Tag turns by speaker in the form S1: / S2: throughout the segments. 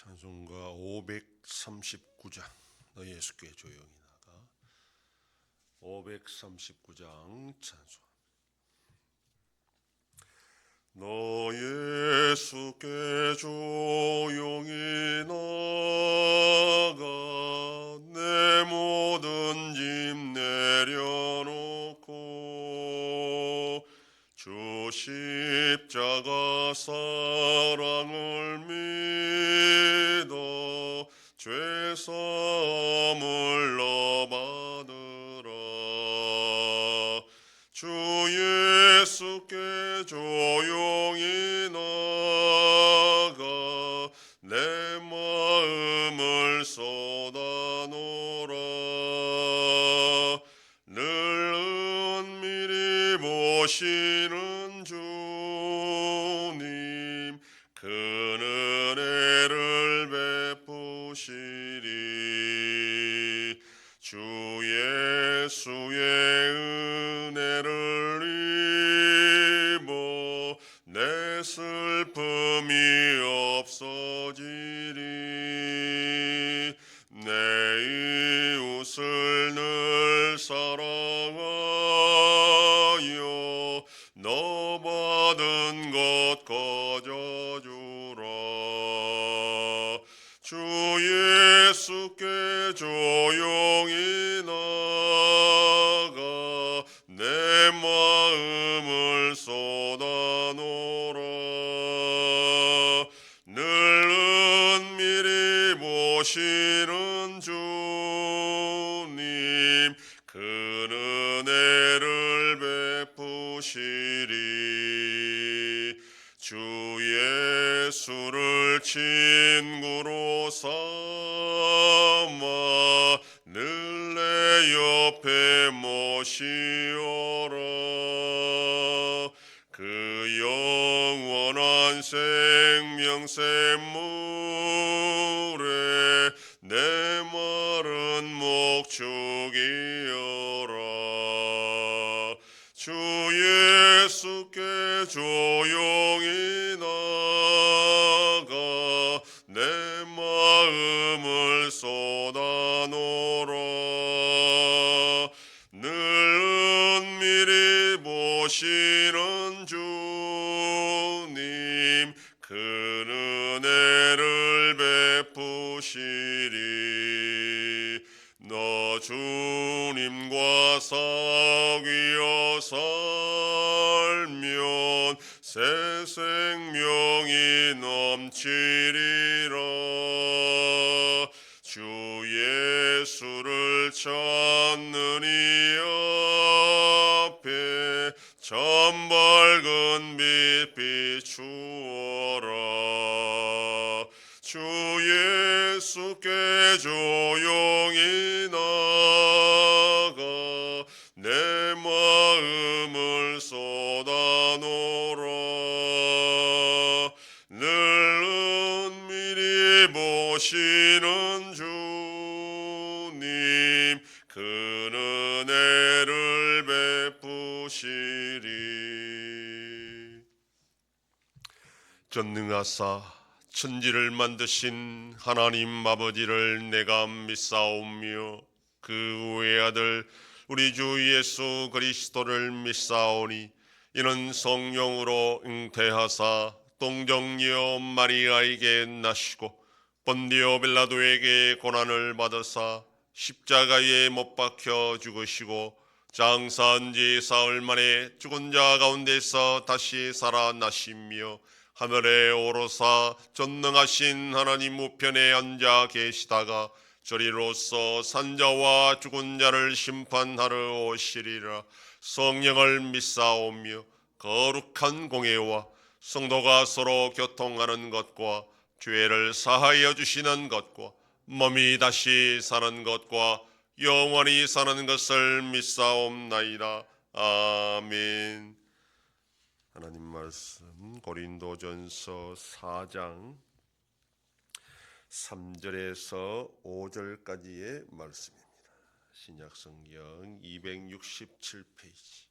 S1: 찬송가 539장 너 예수께 조용히 나가. 539장 찬송. 너 예수께 조용히 나가 내 모든 짐 내려놓고 주 십자가 사랑을 믿어 죄사함을 너 받으라. 주 예수께 조용히 나가 내 마음을 쏟아놓으라. 늘 은밀히 보시는 주님 큰 은혜를 베푸시리. 주 예수의 은혜를 입어 내 슬픔이 없어지리. 내 이웃을 늘 사랑하여 너 받은 것 거저주라. 주 예수께 조용히 나가 내 마음을 쏟아놓으라. 늘 은밀히 보시는 주님 큰 은혜를 베푸시리. 주 예수를 친구로 삼아 늘 내 옆에 모시어라. 그 영원한 생명샘물에 내 마른 목 죽이어라. 주 예수께 조용히 나가 내 마음을 쏟아놓으라. 늘 은밀히 보시는 주님 큰 은혜를 베푸시리. 너 주님과 사귀어 살면 새 생명이 넘치리라. 주 예수를 찾는 이 앞에 참 밝은 빛 비추어라. 주 예수께 조용히 나가 내 마음을 쏟아놓으라. 늘 은밀히 보시는 주님 큰 은혜를 베푸시리. 전능하사 천지를 만드신 하나님 아버지를 내가 믿사오며 그 외아들 우리 주 예수 그리스도를 믿사오니 이는 성령으로 잉태하사 동정녀 마리아에게 나시고 본디오 빌라도에게 고난을 받으사 십자가에 못 박혀 죽으시고 장사한 지 사흘 만에 죽은 자 가운데서 다시 살아나시며 하늘에 오르사 전능하신 하나님 우편에 앉아 계시다가 저리로서 산자와 죽은 자를 심판하러 오시리라. 성령을 믿사오며 거룩한 공예와 성도가 서로 교통하는 것과 죄를 사하여 주시는 것과 몸이 다시 사는 것과 영원히 사는 것을 믿사옵나이다. 아멘. 하나님 말씀 고린도전서 4장 3절에서 5절까지의 말씀입니다. 신약성경 267페이지.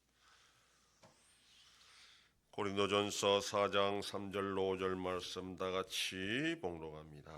S1: 고린도전서 4장 3절로 5절 말씀 다 같이 봉독합니다.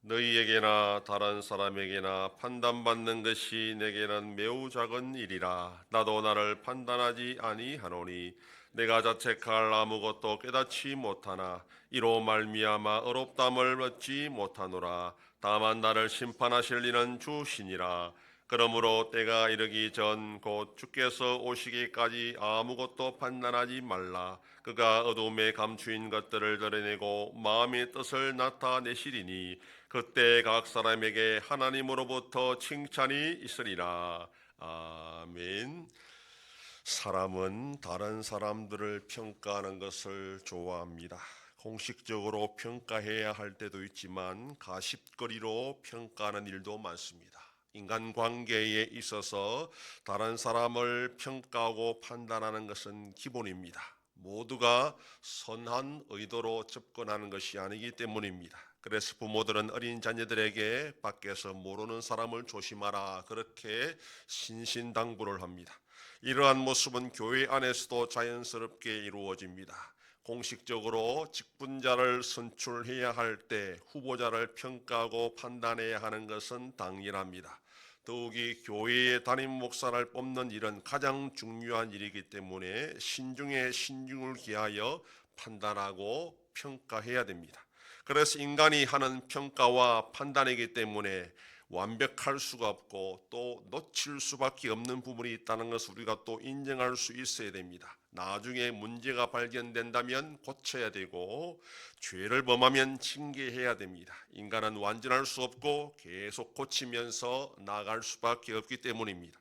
S1: 너희에게나 다른 사람에게나 판단받는 것이 내게는 매우 작은 일이라. 나도 나를 판단하지 아니하노니 내가 자책할 아무것도 깨닫지 못하나 이로 말미암아 의롭다함을 얻지 못하노라. 다만 나를 심판하실 이는 주시니라. 그러므로 때가 이르기 전 곧 주께서 오시기까지 아무것도 판단하지 말라. 그가 어둠에 감추인 것들을 드러내고 마음의 뜻을 나타내시리니 그때 각 사람에게 하나님으로부터 칭찬이 있으리라. 아멘. 사람은 다른 사람들을 평가하는 것을 좋아합니다. 공식적으로 평가해야 할 때도 있지만 가십거리로 평가하는 일도 많습니다. 인간관계에 있어서 다른 사람을 평가하고 판단하는 것은 기본입니다. 모두가 선한 의도로 접근하는 것이 아니기 때문입니다. 그래서 부모들은 어린 자녀들에게 밖에서 모르는 사람을 조심하라 그렇게 신신당부를 합니다. 이러한 모습은 교회 안에서도 자연스럽게 이루어집니다. 공식적으로 직분자를 선출해야 할 때 후보자를 평가하고 판단해야 하는 것은 당연합니다. 더욱이 교회의 담임 목사를 뽑는 일은 가장 중요한 일이기 때문에 신중에 신중을 기하여 판단하고 평가해야 됩니다. 그래서 인간이 하는 평가와 판단이기 때문에 완벽할 수가 없고 또 놓칠 수밖에 없는 부분이 있다는 것을 우리가 또 인정할 수 있어야 됩니다. 나중에 문제가 발견된다면 고쳐야 되고 죄를 범하면 징계해야 됩니다. 인간은 완전할 수 없고 계속 고치면서 나아갈 수밖에 없기 때문입니다.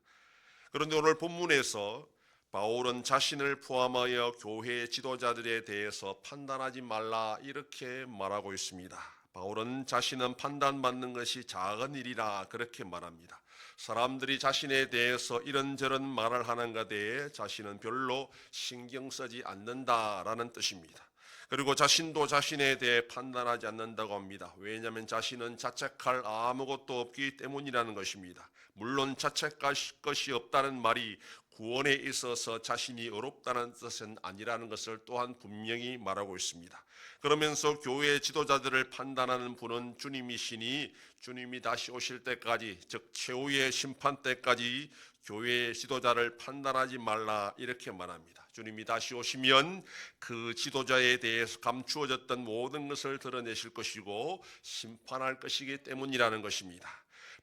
S1: 그런데 오늘 본문에서 바울은 자신을 포함하여 교회 지도자들에 대해서 판단하지 말라 이렇게 말하고 있습니다. 바울은 자신은 판단받는 것이 작은 일이라 그렇게 말합니다. 사람들이 자신에 대해서 이런저런 말을 하는 것에 대해 자신은 별로 신경 쓰지 않는다라는 뜻입니다. 그리고 자신도 자신에 대해 판단하지 않는다고 합니다. 왜냐하면 자신은 자책할 아무것도 없기 때문이라는 것입니다. 물론 자책할 것이 없다는 말이 구원에 있어서 자신이 어렵다는 뜻은 아니라는 것을 또한 분명히 말하고 있습니다. 그러면서 교회 지도자들을 판단하는 분은 주님이시니 주님이 다시 오실 때까지, 즉 최후의 심판 때까지 교회 지도자를 판단하지 말라 이렇게 말합니다. 주님이 다시 오시면 그 지도자에 대해서 감추어졌던 모든 것을 드러내실 것이고 심판할 것이기 때문이라는 것입니다.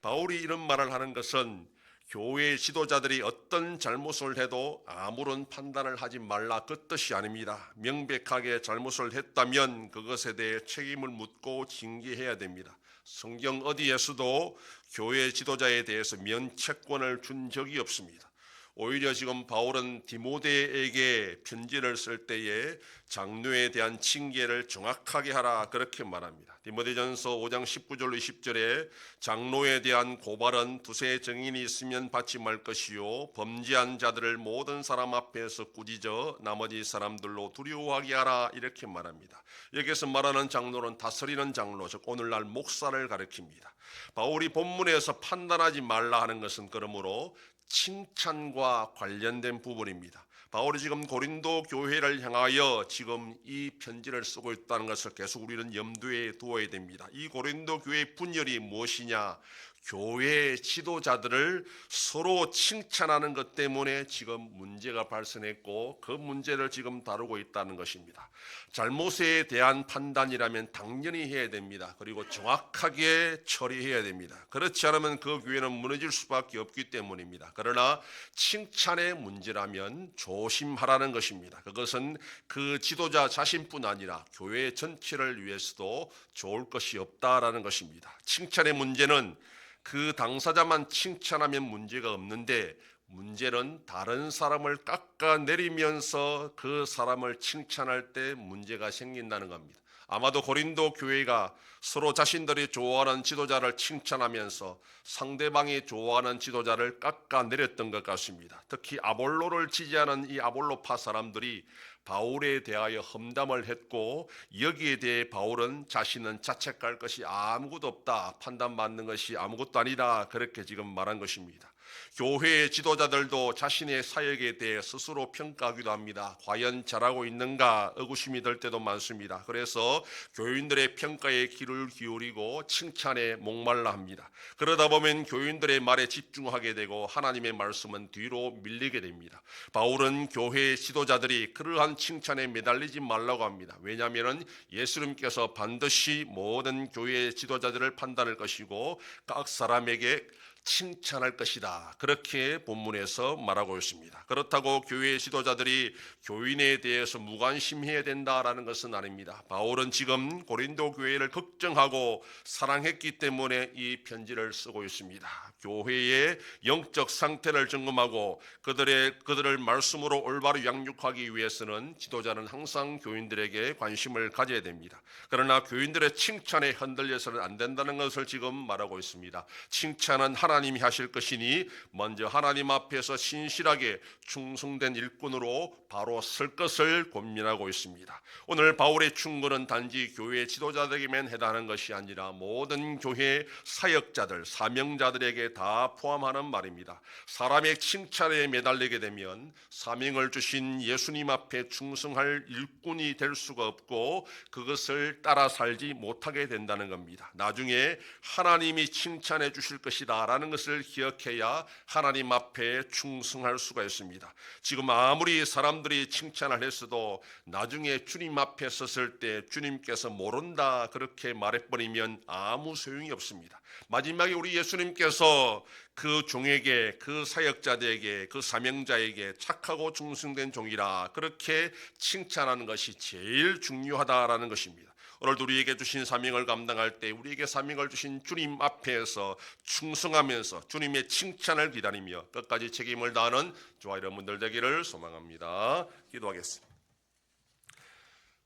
S1: 바울이 이런 말을 하는 것은 교회 지도자들이 어떤 잘못을 해도 아무런 판단을 하지 말라 그 뜻이 아닙니다. 명백하게 잘못을 했다면 그것에 대해 책임을 묻고 징계해야 됩니다. 성경 어디에서도 교회 지도자에 대해서 면책권을 준 적이 없습니다. 오히려 지금 바울은 디모데에게 편지를 쓸 때에 장로에 대한 징계를 정확하게 하라 그렇게 말합니다. 디모데전서 5장 19절로 20절에 장로에 대한 고발은 두세 증인이 있으면 받지 말 것이요 범죄한 자들을 모든 사람 앞에서 꾸짖어 나머지 사람들로 두려워하게 하라 이렇게 말합니다. 여기서 말하는 장로는 다스리는 장로, 즉 오늘날 목사를 가리킵니다. 바울이 본문에서 판단하지 말라 하는 것은 그러므로 칭찬과 관련된 부분입니다. 바울이 지금 고린도 교회를 향하여 지금 이 편지를 쓰고 있다는 것을 계속 우리는 염두에 두어야 됩니다. 이 고린도 교회의 분열이 무엇이냐? 교회 지도자들을 서로 칭찬하는 것 때문에 지금 문제가 발생했고 그 문제를 지금 다루고 있다는 것입니다. 잘못에 대한 판단이라면 당연히 해야 됩니다. 그리고 정확하게 처리해야 됩니다. 그렇지 않으면 그 교회는 무너질 수밖에 없기 때문입니다. 그러나 칭찬의 문제라면 조심하라는 것입니다. 그것은 그 지도자 자신뿐 아니라 교회 전체를 위해서도 좋을 것이 없다라는 것입니다. 칭찬의 문제는 그 당사자만 칭찬하면 문제가 없는데 문제는 다른 사람을 깎아내리면서 그 사람을 칭찬할 때 문제가 생긴다는 겁니다. 아마도 고린도 교회가 서로 자신들이 좋아하는 지도자를 칭찬하면서 상대방이 좋아하는 지도자를 깎아내렸던 것 같습니다. 특히 아볼로를 지지하는 이 아볼로파 사람들이 바울에 대하여 험담을 했고 여기에 대해 바울은 자신은 자책할 것이 아무것도 없다, 판단받는 것이 아무것도 아니다 그렇게 지금 말한 것입니다. 교회의 지도자들도 자신의 사역에 대해 스스로 평가하기도 합니다. 과연 잘하고 있는가 의구심이 들 때도 많습니다. 그래서 교인들의 평가에 귀를 기울이고 칭찬에 목말라 합니다. 그러다 보면 교인들의 말에 집중하게 되고 하나님의 말씀은 뒤로 밀리게 됩니다. 바울은 교회의 지도자들이 그러한 칭찬에 매달리지 말라고 합니다. 왜냐하면 예수님께서 반드시 모든 교회의 지도자들을 판단할 것이고 각 사람에게 칭찬할 것이다. 그렇게 본문에서 말하고 있습니다. 그렇다고 교회의 지도자들이 교인에 대해서 무관심해야 된다라는 것은 아닙니다. 바울은 지금 고린도 교회를 걱정하고 사랑했기 때문에 이 편지를 쓰고 있습니다. 교회의 영적 상태를 점검하고 그들을 말씀으로 올바로 양육하기 위해서는 지도자는 항상 교인들에게 관심을 가져야 됩니다. 그러나 교인들의 칭찬에 흔들려서는 안 된다는 것을 지금 말하고 있습니다. 칭찬은 하나님이 하실 것이니 먼저 하나님 앞에서 신실하게 충성된 일꾼으로 바로 설 것을 고민하고 있습니다. 오늘 바울의 충고는 단지 교회 지도자들에게만 해당하는 것이 아니라 모든 교회 사역자들, 사명자들에게 다 포함하는 말입니다. 사람의 칭찬에 매달리게 되면 사명을 주신 예수님 앞에 충성할 일꾼이 될 수가 없고 그것을 따라 살지 못하게 된다는 겁니다. 나중에 하나님이 칭찬해 주실 것이다 라는 것을 기억해야 하나님 앞에 충성할 수가 있습니다. 지금 아무리 사람들이 칭찬을 했어도 나중에 주님 앞에 섰을 때 주님께서 모른다 그렇게 말해버리면 아무 소용이 없습니다. 마지막에 우리 예수님께서 그 종에게, 그 사역자들에게, 그 사명자에게 착하고 충성된 종이라 그렇게 칭찬하는 것이 제일 중요하다라는 것입니다. 오늘도 우리에게 주신 사명을 감당할 때 우리에게 사명을 주신 주님 앞에서 충성하면서 주님의 칭찬을 기다리며 끝까지 책임을 다하는 저와 여러분들 되기를 소망합니다. 기도하겠습니다.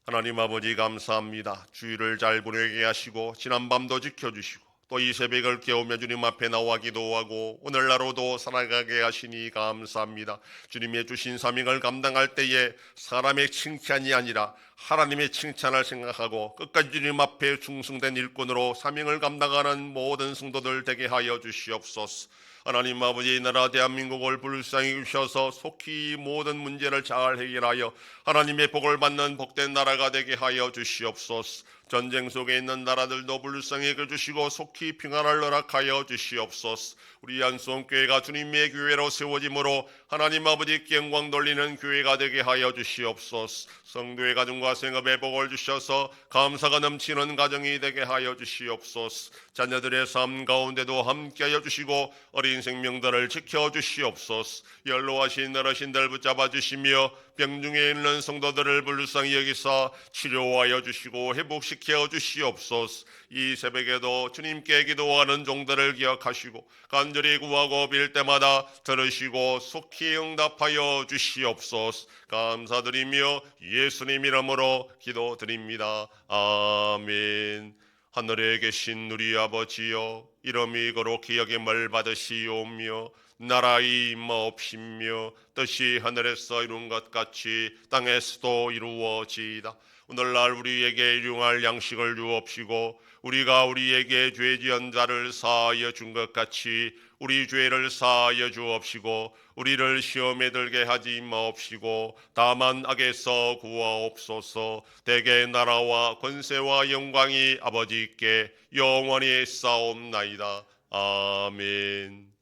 S1: 하나님 아버지 감사합니다. 주일을 잘 보내게 하시고 지난밤도 지켜주시고 또 이 새벽을 깨우며 주님 앞에 나와 기도하고 오늘날로도 살아가게 하시니 감사합니다. 주님의 주신 사명을 감당할 때에 사람의 칭찬이 아니라 하나님의 칭찬을 생각하고 끝까지 주님 앞에 충성된 일꾼으로 사명을 감당하는 모든 성도들 되게 하여 주시옵소서. 하나님 아버지, 이 나라 대한민국을 불쌍히 주셔서 속히 모든 문제를 잘 해결하여 하나님의 복을 받는 복된 나라가 되게 하여 주시옵소서. 전쟁 속에 있는 나라들도 불쌍히 여겨주시고 속히 평안을 허락하여 주시옵소서. 우리 안수원교회가 주님의 교회로 세워짐으로 하나님 아버지께 영광 돌리는 교회가 되게 하여 주시옵소서. 성도의 가정과 생업에 복을 주셔서 감사가 넘치는 가정이 되게 하여 주시옵소서. 자녀들의 삶 가운데도 함께하여 주시고 어린 생명들을 지켜주시옵소서. 연로하신 어르신들 붙잡아 주시며 병중에 있는 성도들을 불쌍히 여기사 치료하여 주시고 회복시켜 주시옵소서. 이 새벽에도 주님께 기도하는 종들을 기억하시고 간절히 구하고 빌 때마다 들으시고 속히 응답하여 주시옵소서. 감사드리며 예수님 이름으로 기도드립니다. 아멘. 하늘에 계신 우리 아버지여, 이름이 거룩히 여김을 받으시오며 나라의 임하옵시며 뜻이 하늘에서 이룬 것 같이 땅에서도 이루어지이다. 오늘날 우리에게 일용할 양식을 주옵시고 우리가 우리에게 죄 지은 자를 사하여 준 것 같이 우리 죄를 사하여 주옵시고 우리를 시험에 들게 하지 마옵시고 다만 악에서 구하옵소서. 대개 나라와 권세와 영광이 아버지께 영원히 싸움나이다. 아멘.